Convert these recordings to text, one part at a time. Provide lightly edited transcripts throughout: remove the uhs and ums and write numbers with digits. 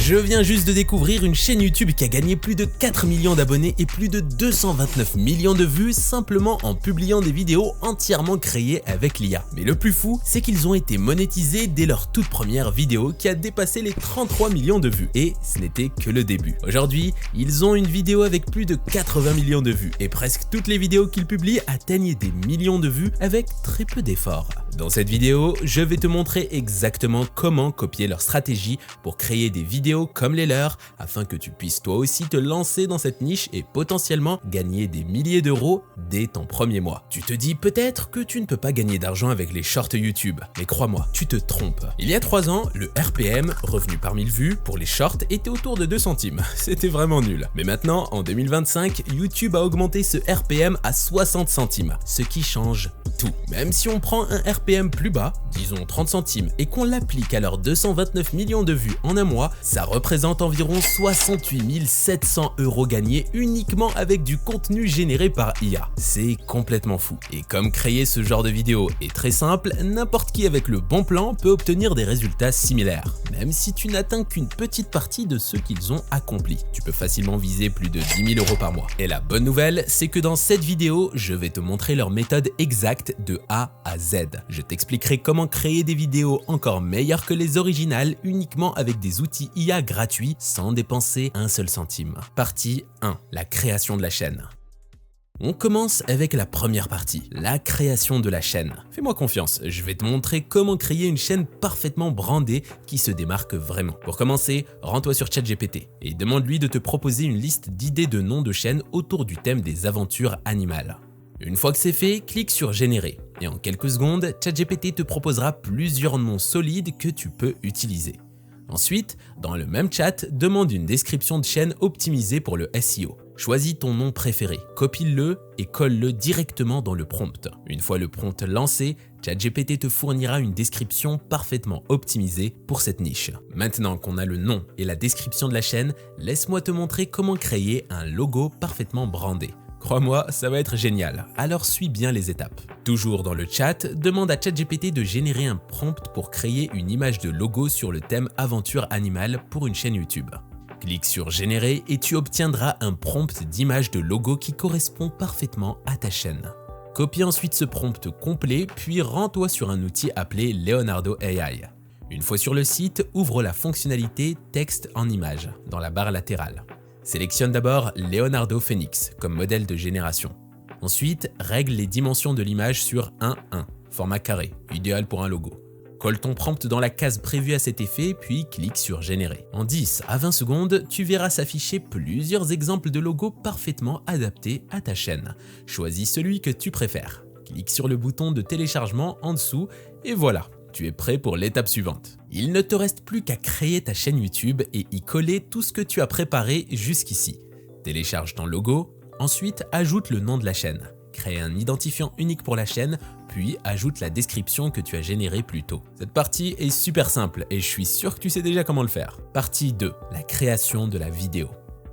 Je viens juste de découvrir une chaîne YouTube qui a gagné plus de 4 millions d'abonnés et plus de 229 millions de vues simplement en publiant des vidéos entièrement créées avec l'IA. Mais le plus fou, c'est qu'ils ont été monétisés dès leur toute première vidéo qui a dépassé les 33 millions de vues. Et ce n'était que le début. Aujourd'hui, ils ont une vidéo avec plus de 80 millions de vues et presque toutes les vidéos qu'ils publient atteignent des millions de vues avec très peu d'efforts. Dans cette vidéo, je vais te montrer exactement comment copier leur stratégie pour créer des vidéos comme les leurs afin que tu puisses toi aussi te lancer dans cette niche et potentiellement gagner des milliers d'euros dès ton premier mois. Tu te dis peut-être que tu ne peux pas gagner d'argent avec les shorts YouTube, mais crois-moi, tu te trompes. Il y a 3 ans, le RPM, revenu par 1000 vues, pour les shorts était autour de 2 centimes. C'était vraiment nul. Mais maintenant, en 2025, YouTube a augmenté ce RPM à 60 centimes, ce qui change tout. Même si on prend un RPM plus bas, disons 30 centimes, et qu'on l'applique à leurs 229 millions de vues en un mois, ça représente environ 68 700 € gagnés uniquement avec du contenu généré par IA. C'est complètement fou. Et comme créer ce genre de vidéo est très simple, n'importe qui avec le bon plan peut obtenir des résultats similaires, même si tu n'atteins qu'une petite partie de ce qu'ils ont accompli. Tu peux facilement viser plus de 10 000 € par mois. Et la bonne nouvelle, c'est que dans cette vidéo, je vais te montrer leur méthode exacte de A à Z. Je t'expliquerai comment créer des vidéos encore meilleures que les originales uniquement avec des outils IA gratuits sans dépenser un seul centime. Partie 1. La création de la chaîne. On commence avec la première partie, la création de la chaîne. Fais-moi confiance, je vais te montrer comment créer une chaîne parfaitement brandée qui se démarque vraiment. Pour commencer, rends-toi sur ChatGPT et demande-lui de te proposer une liste d'idées de noms de chaînes autour du thème des aventures animales. Une fois que c'est fait, clique sur Générer et en quelques secondes, ChatGPT te proposera plusieurs noms solides que tu peux utiliser. Ensuite, dans le même chat, demande une description de chaîne optimisée pour le SEO. Choisis ton nom préféré, copie-le et colle-le directement dans le prompt. Une fois le prompt lancé, ChatGPT te fournira une description parfaitement optimisée pour cette niche. Maintenant qu'on a le nom et la description de la chaîne, laisse-moi te montrer comment créer un logo parfaitement brandé. Crois-moi, ça va être génial, alors suis bien les étapes. Toujours dans le chat, demande à ChatGPT de générer un prompt pour créer une image de logo sur le thème aventure animale pour une chaîne YouTube. Clique sur Générer et tu obtiendras un prompt d'image de logo qui correspond parfaitement à ta chaîne. Copie ensuite ce prompt complet, puis rends-toi sur un outil appelé Leonardo AI. Une fois sur le site, ouvre la fonctionnalité Texte en image dans la barre latérale. Sélectionne d'abord Leonardo Phoenix comme modèle de génération. Ensuite, règle les dimensions de l'image sur 1:1, format carré, idéal pour un logo. Colle ton prompt dans la case prévue à cet effet, puis clique sur Générer. En 10 à 20 secondes, tu verras s'afficher plusieurs exemples de logos parfaitement adaptés à ta chaîne. Choisis celui que tu préfères. Clique sur le bouton de téléchargement en dessous et voilà. Tu es prêt pour l'étape suivante. Il ne te reste plus qu'à créer ta chaîne YouTube et y coller tout ce que tu as préparé jusqu'ici. Télécharge ton logo, ensuite ajoute le nom de la chaîne. Crée un identifiant unique pour la chaîne, puis ajoute la description que tu as générée plus tôt. Cette partie est super simple et je suis sûr que tu sais déjà comment le faire. Partie 2. La création de la vidéo.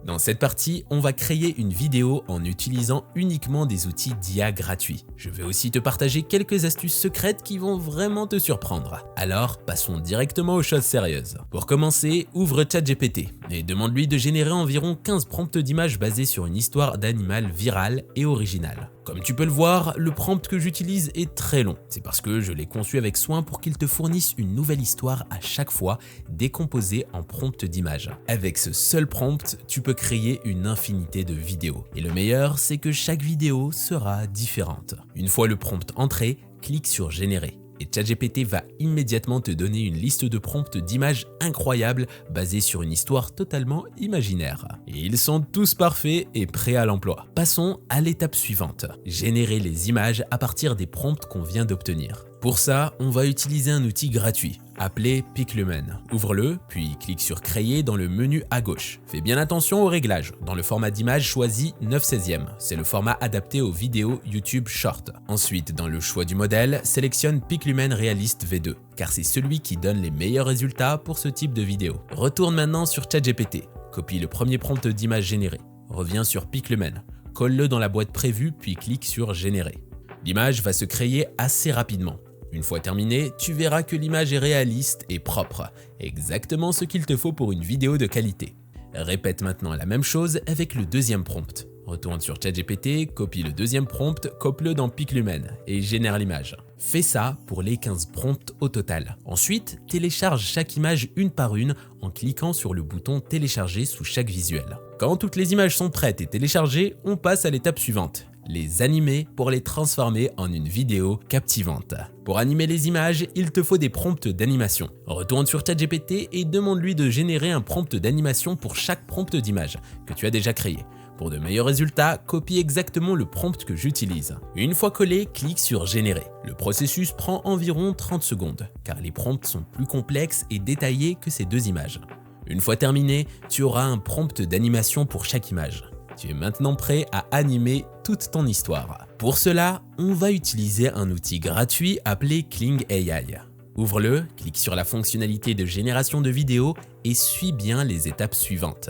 Dans cette partie, on va créer une vidéo en utilisant uniquement des outils d'IA gratuits. Je vais aussi te partager quelques astuces secrètes qui vont vraiment te surprendre. Alors, passons directement aux choses sérieuses. Pour commencer, ouvre ChatGPT et demande-lui de générer environ 15 prompts d'images basés sur une histoire d'animal virale et originale. Comme tu peux le voir, le prompt que j'utilise est très long. C'est parce que je l'ai conçu avec soin pour qu'il te fournisse une nouvelle histoire à chaque fois, décomposée en prompts d'images. Avec ce seul prompt, tu peux créer une infinité de vidéos. Et le meilleur, c'est que chaque vidéo sera différente. Une fois le prompt entré, clique sur Générer. Et ChatGPT va immédiatement te donner une liste de prompts d'images incroyables basées sur une histoire totalement imaginaire. Et ils sont tous parfaits et prêts à l'emploi. Passons à l'étape suivante, générer les images à partir des prompts qu'on vient d'obtenir. Pour ça, on va utiliser un outil gratuit appelé Piclumen. Ouvre-le, puis clique sur Créer dans le menu à gauche. Fais bien attention aux réglages. Dans le format d'image, choisis 9/16. C'est le format adapté aux vidéos YouTube Short. Ensuite, dans le choix du modèle, sélectionne Piclumen Realist V2, car c'est celui qui donne les meilleurs résultats pour ce type de vidéo. Retourne maintenant sur ChatGPT. Copie le premier prompt d'image généré. Reviens sur Piclumen. Colle-le dans la boîte prévue, puis clique sur Générer. L'image va se créer assez rapidement. Une fois terminé, tu verras que l'image est réaliste et propre, exactement ce qu'il te faut pour une vidéo de qualité. Répète maintenant la même chose avec le deuxième prompt. Retourne sur ChatGPT, copie le deuxième prompt, cope-le dans PicLumen et génère l'image. Fais ça pour les 15 prompts au total. Ensuite, télécharge chaque image une par une en cliquant sur le bouton télécharger sous chaque visuel. Quand toutes les images sont prêtes et téléchargées, on passe à l'étape suivante. Les animer pour les transformer en une vidéo captivante. Pour animer les images, il te faut des prompts d'animation. Retourne sur ChatGPT et demande-lui de générer un prompt d'animation pour chaque prompt d'image que tu as déjà créé. Pour de meilleurs résultats, copie exactement le prompt que j'utilise. Une fois collé, clique sur Générer. Le processus prend environ 30 secondes, car les prompts sont plus complexes et détaillés que ces deux images. Une fois terminé, tu auras un prompt d'animation pour chaque image. Tu es maintenant prêt à animer toute ton histoire. Pour cela, on va utiliser un outil gratuit appelé Kling AI. Ouvre-le, clique sur la fonctionnalité de génération de vidéos et suis bien les étapes suivantes.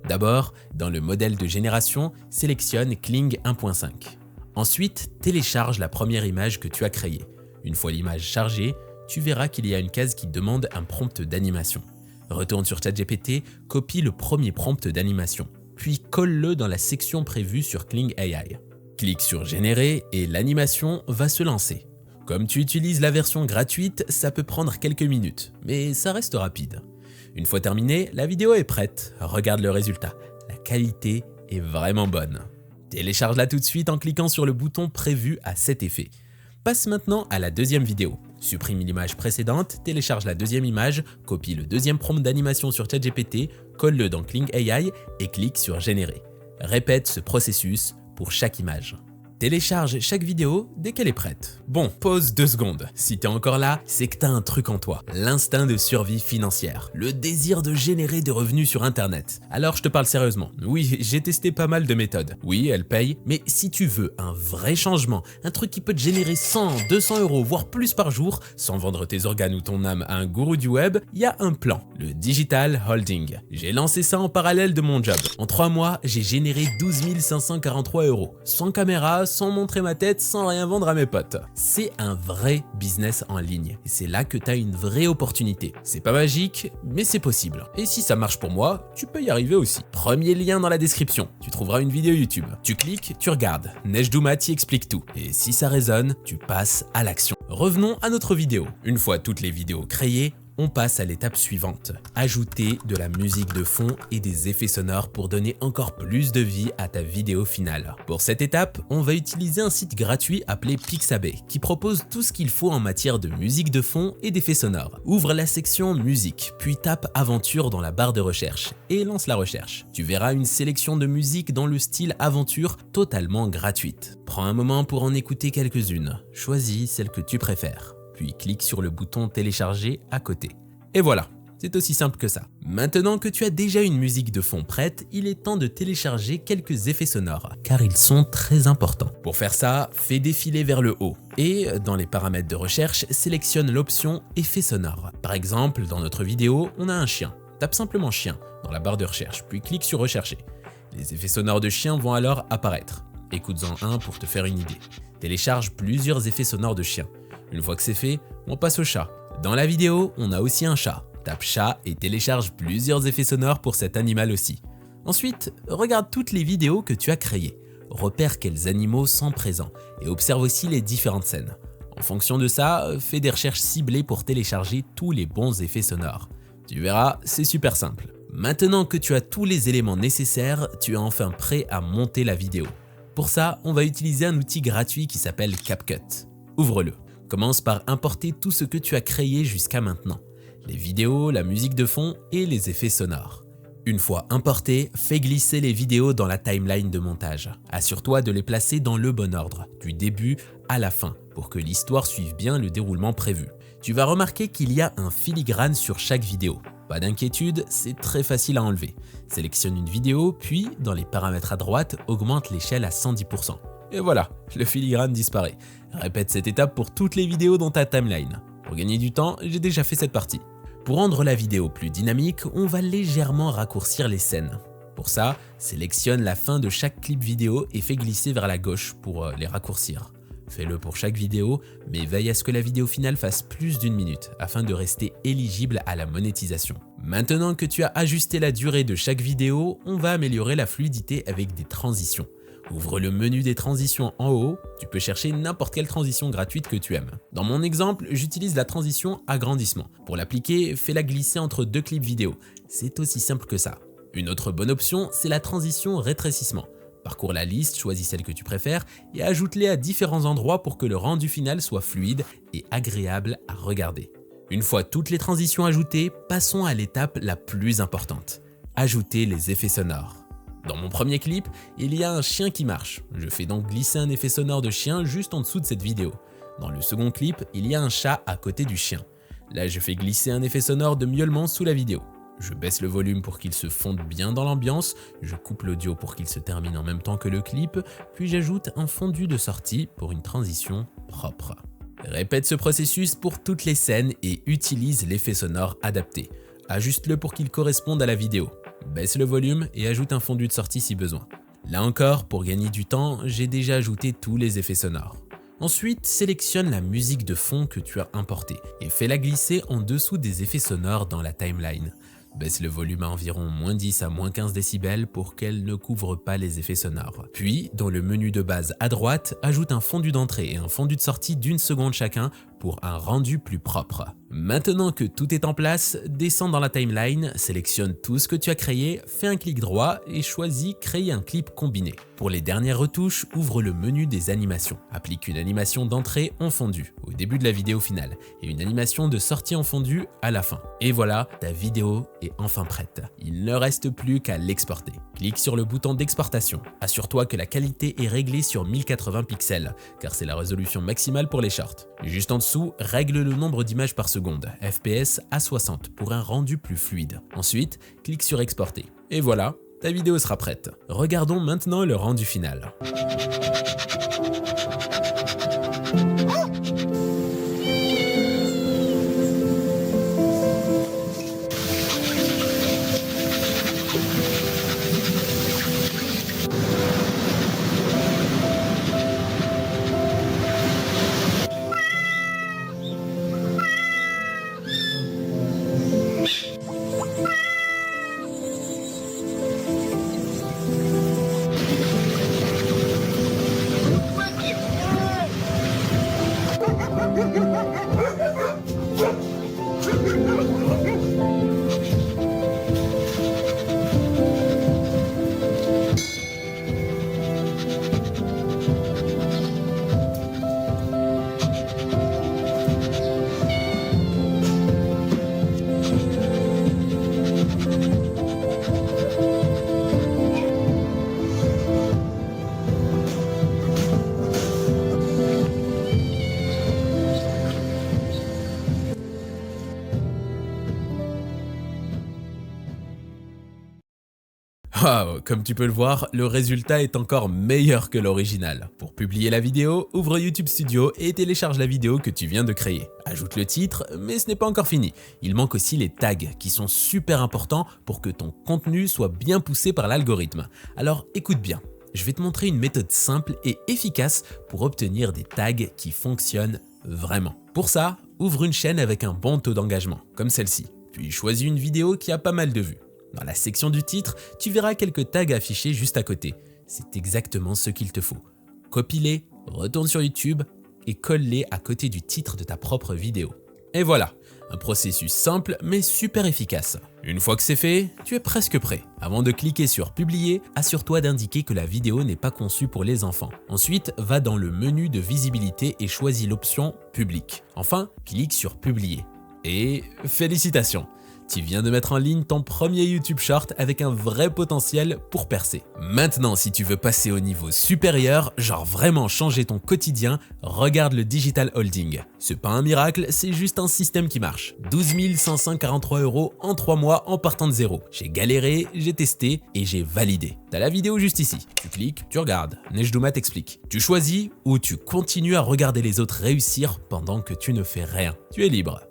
D'abord, dans le modèle de génération, sélectionne Kling 1.5. Ensuite, télécharge la première image que tu as créée. Une fois l'image chargée, tu verras qu'il y a une case qui demande un prompt d'animation. Retourne sur ChatGPT, copie le premier prompt d'animation, puis colle-le dans la section prévue sur Kling AI. Clique sur Générer et l'animation va se lancer. Comme tu utilises la version gratuite, ça peut prendre quelques minutes, mais ça reste rapide. Une fois terminé, la vidéo est prête. Regarde le résultat. La qualité est vraiment bonne. Télécharge-la tout de suite en cliquant sur le bouton prévu à cet effet. Passe maintenant à la deuxième vidéo. Supprime l'image précédente, télécharge la deuxième image, copie le deuxième prompt d'animation sur ChatGPT, colle-le dans Kling AI et clique sur Générer. Répète ce processus pour chaque image. Télécharge chaque vidéo dès qu'elle est prête. Bon, pause 2 secondes. Si t'es encore là, c'est que t'as un truc en toi. L'instinct de survie financière. Le désir de générer des revenus sur Internet. Alors je te parle sérieusement. Oui, j'ai testé pas mal de méthodes. Oui, elles payent. Mais si tu veux un vrai changement, un truc qui peut te générer 100, 200 euros, voire plus par jour, sans vendre tes organes ou ton âme à un gourou du web, il y a un plan. Le Digital Holding. J'ai lancé ça en parallèle de mon job. En 3 mois, j'ai généré 12 543 euros. Sans caméra, sans montrer ma tête, sans rien vendre à mes potes. C'est un vrai business en ligne et c'est là que tu as une vraie opportunité. C'est pas magique, mais c'est possible. Et si ça marche pour moi, tu peux y arriver aussi. Premier lien dans la description, tu trouveras une vidéo YouTube. Tu cliques, tu regardes. Nejdouma t'y explique tout. Et si ça résonne, tu passes à l'action. Revenons à notre vidéo. Une fois toutes les vidéos créées, on passe à l'étape suivante. Ajouter de la musique de fond et des effets sonores pour donner encore plus de vie à ta vidéo finale. Pour cette étape, on va utiliser un site gratuit appelé Pixabay qui propose tout ce qu'il faut en matière de musique de fond et d'effets sonores. Ouvre la section musique, puis tape aventure dans la barre de recherche et lance la recherche. Tu verras une sélection de musique dans le style aventure totalement gratuite. Prends un moment pour en écouter quelques-unes. Choisis celle que tu préfères. Puis clique sur le bouton télécharger à côté. Et voilà, c'est aussi simple que ça. Maintenant que tu as déjà une musique de fond prête, il est temps de télécharger quelques effets sonores, car ils sont très importants. Pour faire ça, fais défiler vers le haut et dans les paramètres de recherche, sélectionne l'option effets sonores. Par exemple, dans notre vidéo, on a un chien. Tape simplement chien dans la barre de recherche, puis clique sur rechercher. Les effets sonores de chien vont alors apparaître. Écoute-en un pour te faire une idée. Télécharge plusieurs effets sonores de chien. Une fois que c'est fait, on passe au chat. Dans la vidéo, on a aussi un chat. Tape chat et télécharge plusieurs effets sonores pour cet animal aussi. Ensuite, regarde toutes les vidéos que tu as créées. Repère quels animaux sont présents et observe aussi les différentes scènes. En fonction de ça, fais des recherches ciblées pour télécharger tous les bons effets sonores. Tu verras, c'est super simple. Maintenant que tu as tous les éléments nécessaires, tu es enfin prêt à monter la vidéo. Pour ça, on va utiliser un outil gratuit qui s'appelle CapCut. Ouvre-le. Commence par importer tout ce que tu as créé jusqu'à maintenant. Les vidéos, la musique de fond et les effets sonores. Une fois importés, fais glisser les vidéos dans la timeline de montage. Assure-toi de les placer dans le bon ordre, du début à la fin, pour que l'histoire suive bien le déroulement prévu. Tu vas remarquer qu'il y a un filigrane sur chaque vidéo. Pas d'inquiétude, c'est très facile à enlever. Sélectionne une vidéo, puis, dans les paramètres à droite, augmente l'échelle à 110%. Et voilà, le filigrane disparaît. Répète cette étape pour toutes les vidéos dans ta timeline. Pour gagner du temps, j'ai déjà fait cette partie. Pour rendre la vidéo plus dynamique, on va légèrement raccourcir les scènes. Pour ça, sélectionne la fin de chaque clip vidéo et fais glisser vers la gauche pour les raccourcir. Fais-le pour chaque vidéo, mais veille à ce que la vidéo finale fasse plus d'1 minute afin de rester éligible à la monétisation. Maintenant que tu as ajusté la durée de chaque vidéo, on va améliorer la fluidité avec des transitions. Ouvre le menu des transitions en haut, tu peux chercher n'importe quelle transition gratuite que tu aimes. Dans mon exemple, j'utilise la transition agrandissement. Pour l'appliquer, fais-la glisser entre 2 clips vidéo. C'est aussi simple que ça. Une autre bonne option, c'est la transition rétrécissement. Parcours la liste, choisis celle que tu préfères et ajoute-les à différents endroits pour que le rendu final soit fluide et agréable à regarder. Une fois toutes les transitions ajoutées, passons à l'étape la plus importante. Ajouter les effets sonores. Dans mon premier clip, il y a un chien qui marche. Je fais donc glisser un effet sonore de chien juste en dessous de cette vidéo. Dans le second clip, il y a un chat à côté du chien. Là, je fais glisser un effet sonore de miaulement sous la vidéo. Je baisse le volume pour qu'il se fonde bien dans l'ambiance, je coupe l'audio pour qu'il se termine en même temps que le clip, puis j'ajoute un fondu de sortie pour une transition propre. Répète ce processus pour toutes les scènes et utilise l'effet sonore adapté. Ajuste-le pour qu'il corresponde à la vidéo. Baisse le volume et ajoute un fondu de sortie si besoin. Là encore, pour gagner du temps, j'ai déjà ajouté tous les effets sonores. Ensuite, sélectionne la musique de fond que tu as importée et fais-la glisser en dessous des effets sonores dans la timeline. Baisse le volume à environ -10 à -15 décibels pour qu'elle ne couvre pas les effets sonores. Puis, dans le menu de base à droite, ajoute un fondu d'entrée et un fondu de sortie d'1 seconde chacun pour un rendu plus propre. Maintenant que tout est en place, descends dans la timeline, sélectionne tout ce que tu as créé, fais un clic droit et choisis Créer un clip combiné. Pour les dernières retouches, ouvre le menu des animations. Applique une animation d'entrée en fondu au début de la vidéo finale et une animation de sortie en fondu à la fin. Et voilà, ta vidéo est enfin prête. Il ne reste plus qu'à l'exporter. Clique sur le bouton d'exportation. Assure-toi que la qualité est réglée sur 1080 pixels, car c'est la résolution maximale pour les shorts. Juste en dessous, règle le nombre d'images par seconde, FPS à 60 pour un rendu plus fluide. Ensuite, clique sur exporter. Et voilà, ta vidéo sera prête. Regardons maintenant le rendu final. Wow, comme tu peux le voir, le résultat est encore meilleur que l'original. Pour publier la vidéo, ouvre YouTube Studio et télécharge la vidéo que tu viens de créer. Ajoute le titre, mais ce n'est pas encore fini. Il manque aussi les tags qui sont super importants pour que ton contenu soit bien poussé par l'algorithme. Alors écoute bien, je vais te montrer une méthode simple et efficace pour obtenir des tags qui fonctionnent vraiment. Pour ça, ouvre une chaîne avec un bon taux d'engagement, comme celle-ci. Puis choisis une vidéo qui a pas mal de vues. Dans la section du titre, tu verras quelques tags affichés juste à côté. C'est exactement ce qu'il te faut. Copie-les, retourne sur YouTube et colle-les à côté du titre de ta propre vidéo. Et voilà, un processus simple mais super efficace. Une fois que c'est fait, tu es presque prêt. Avant de cliquer sur Publier, assure-toi d'indiquer que la vidéo n'est pas conçue pour les enfants. Ensuite, va dans le menu de visibilité et choisis l'option Public. Enfin, clique sur Publier. Et félicitations! Tu viens de mettre en ligne ton premier YouTube Short avec un vrai potentiel pour percer. Maintenant, si tu veux passer au niveau supérieur, genre vraiment changer ton quotidien, regarde le Digital Holding. C'est pas un miracle, c'est juste un système qui marche. 12 543 € en 3 mois en partant de zéro. J'ai galéré, j'ai testé et j'ai validé. T'as la vidéo juste ici. Tu cliques, tu regardes. Nejdouma t'explique. Tu choisis ou tu continues à regarder les autres réussir pendant que tu ne fais rien. Tu es libre.